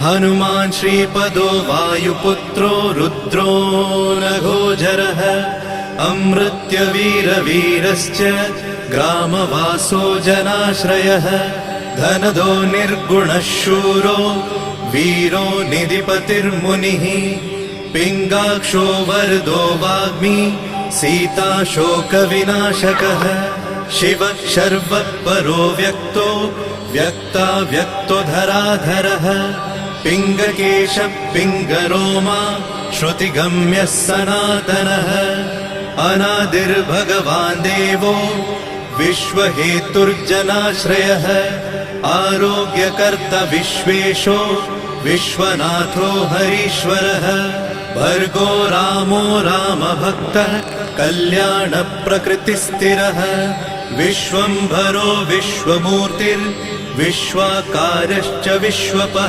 हनुमान् श्रीपदो वायुपुत्रो रुद्रो नघोजरः अमृत्यवीरवीरश्च ग्रामवासो जनाश्रयः धनदो निर्गुणः शूरो वीरो निधिपतिर्मुनिः पिङ्गाक्षो वरदो वाग्मी सीता शोकविनाशकः शिवः शर्वः परो व्यक्तो व्यक्तो धराधरः पिङ्गकेशः पिङ्गरोमा श्रुतिगम्यः सनातनः अनादिर्भगवान् देवो विश्वहेतुर्जनाश्रयः आरोग्यकर्ता विश्वेशो विश्वनाथो हरीश्वरः भर्गो रामो रामभक्तः कल्याणप्रकृतिस्थिरः विश्वम्भरो विश्वमूर्तिर्विश्वाकारश्च विश्वपः